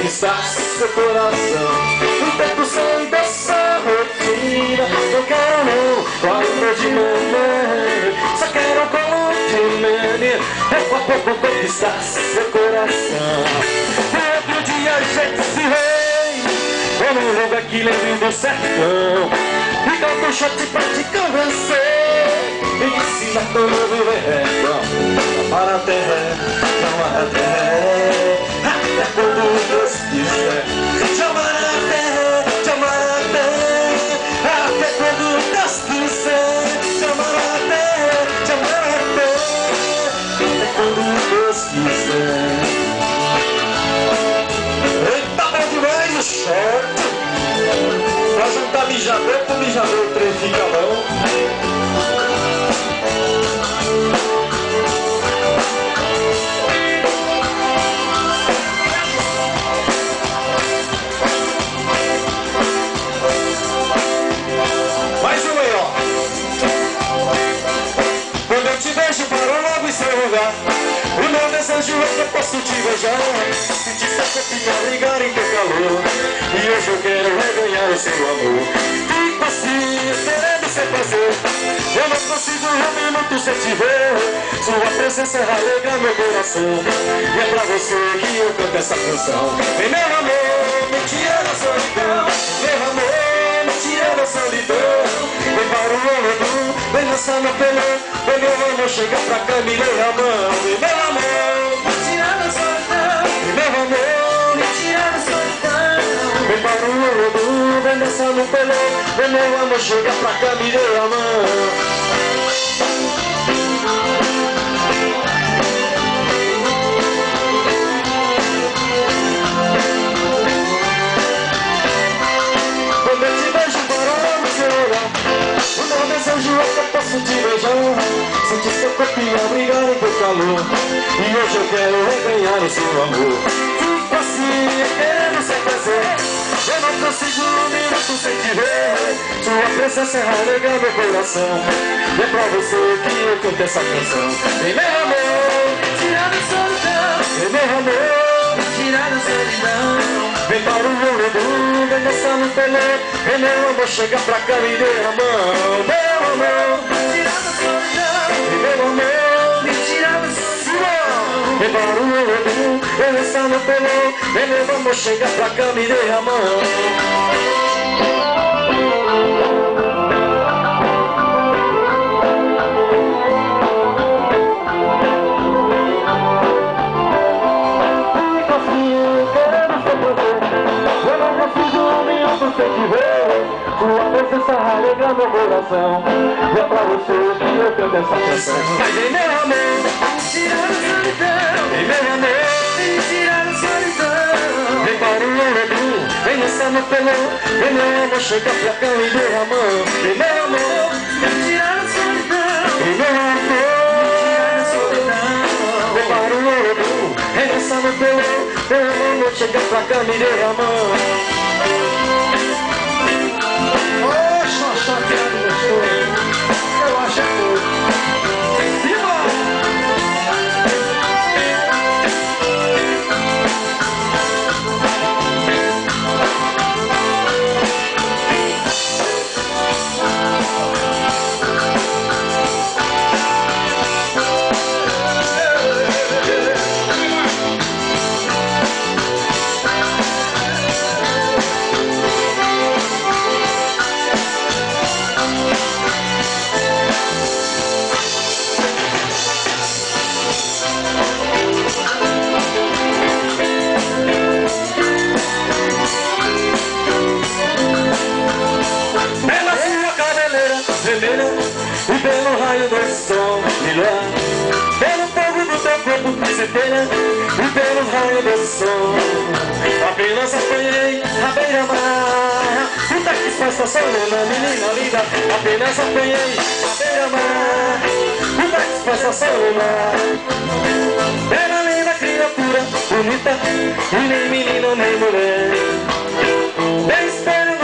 conquistar seu coração. Não tento sair dessa rotina, não quero não, valor de mamãe. Só quero um colo de menino, pouco a pouco conquistar seu coração. Outro dia a gente se vê, vou num lugar que lembro do sertão. Fica no shot pra te convencer, me ensina como viver reggaeton. Para a terra, não há terra, até quando Deus quiser. Chamar a terra, até quando Deus quiser. Chamar a terra, até quando Deus quiser. Eita, bom demais o shot. Pra juntar mijador com mijador, o trem fica bom. Mais um aí, ó. Quando eu te vejo, paro logo em seu lugar. O meu desejo é que eu posso te beijar, sentir seu corpo ligar em teu calor. E hoje eu quero reganhar o seu amor. Fico assim, esperando sem fazer. Eu não consigo um minuto sem te ver. Sua presença alegra meu coração. E é pra você que eu canto essa canção. Vem meu amor, me tira da solidão. Meu amor, me tira da solidão. Vem para o Olodum, vem dançar no pelão. Vem meu amor, chega pra cá, me dê a mão. Vem meu amor, me tira da solidão. Vem meu amor, me tira da solidão. Vem para o Olodum, vem dançar no pelão. Vem meu amor, chega pra cá, me dê a mão. Desejo é que eu posso te beijar, sentir seu corpinho abrigar em teu calor. E hoje eu quero reganhar o seu amor. Fico assim, querendo sem prazer. Eu não consigo um minuto sem te ver. Sua presença alegra meu coração. E é pra você que eu canto essa canção. Vem meu amor, tirar da solidão. Vem meu amor, tirar da solidão. Vem para o Olodum, vem dançar no pelé. Vem meu amor, chega pra cá, me dê a mão. Meu amor, me tira da solidão. Meu amor, me tira da solidão. Vem para o Olodum, vem dançar no pelé. Vem meu amor, chega pra cá, me dê a mão. Sua presença alegra meu coração. E é pra você que eu canto essa canção. Mas vem meu amor, me tira da solidão. Vem meu amor, me tira da solidão. Vem para o Olodum, vem dançar no pelão. Vem meu amor, chega pra cá e dê a mão. Vem meu amor, me tira da solidão. Vem meu amor, me tira da solidão. Vem para o Olodum, vem dançar no pelão. Vem meu amor, chega pra cá e dê a mão. Chateado gostoso, eu acho que e pelo raio do sol brilhar, pelo fogo do teu corpo centelha, e pelo raio do sol. Apenas apanhei a beira-mar, o que faz tua solena, menina linda. Apenas apanhei a beira-mar, o que faz tua solena. Bela linda criatura, bonita, e nem menina nem mulher. Bem espelho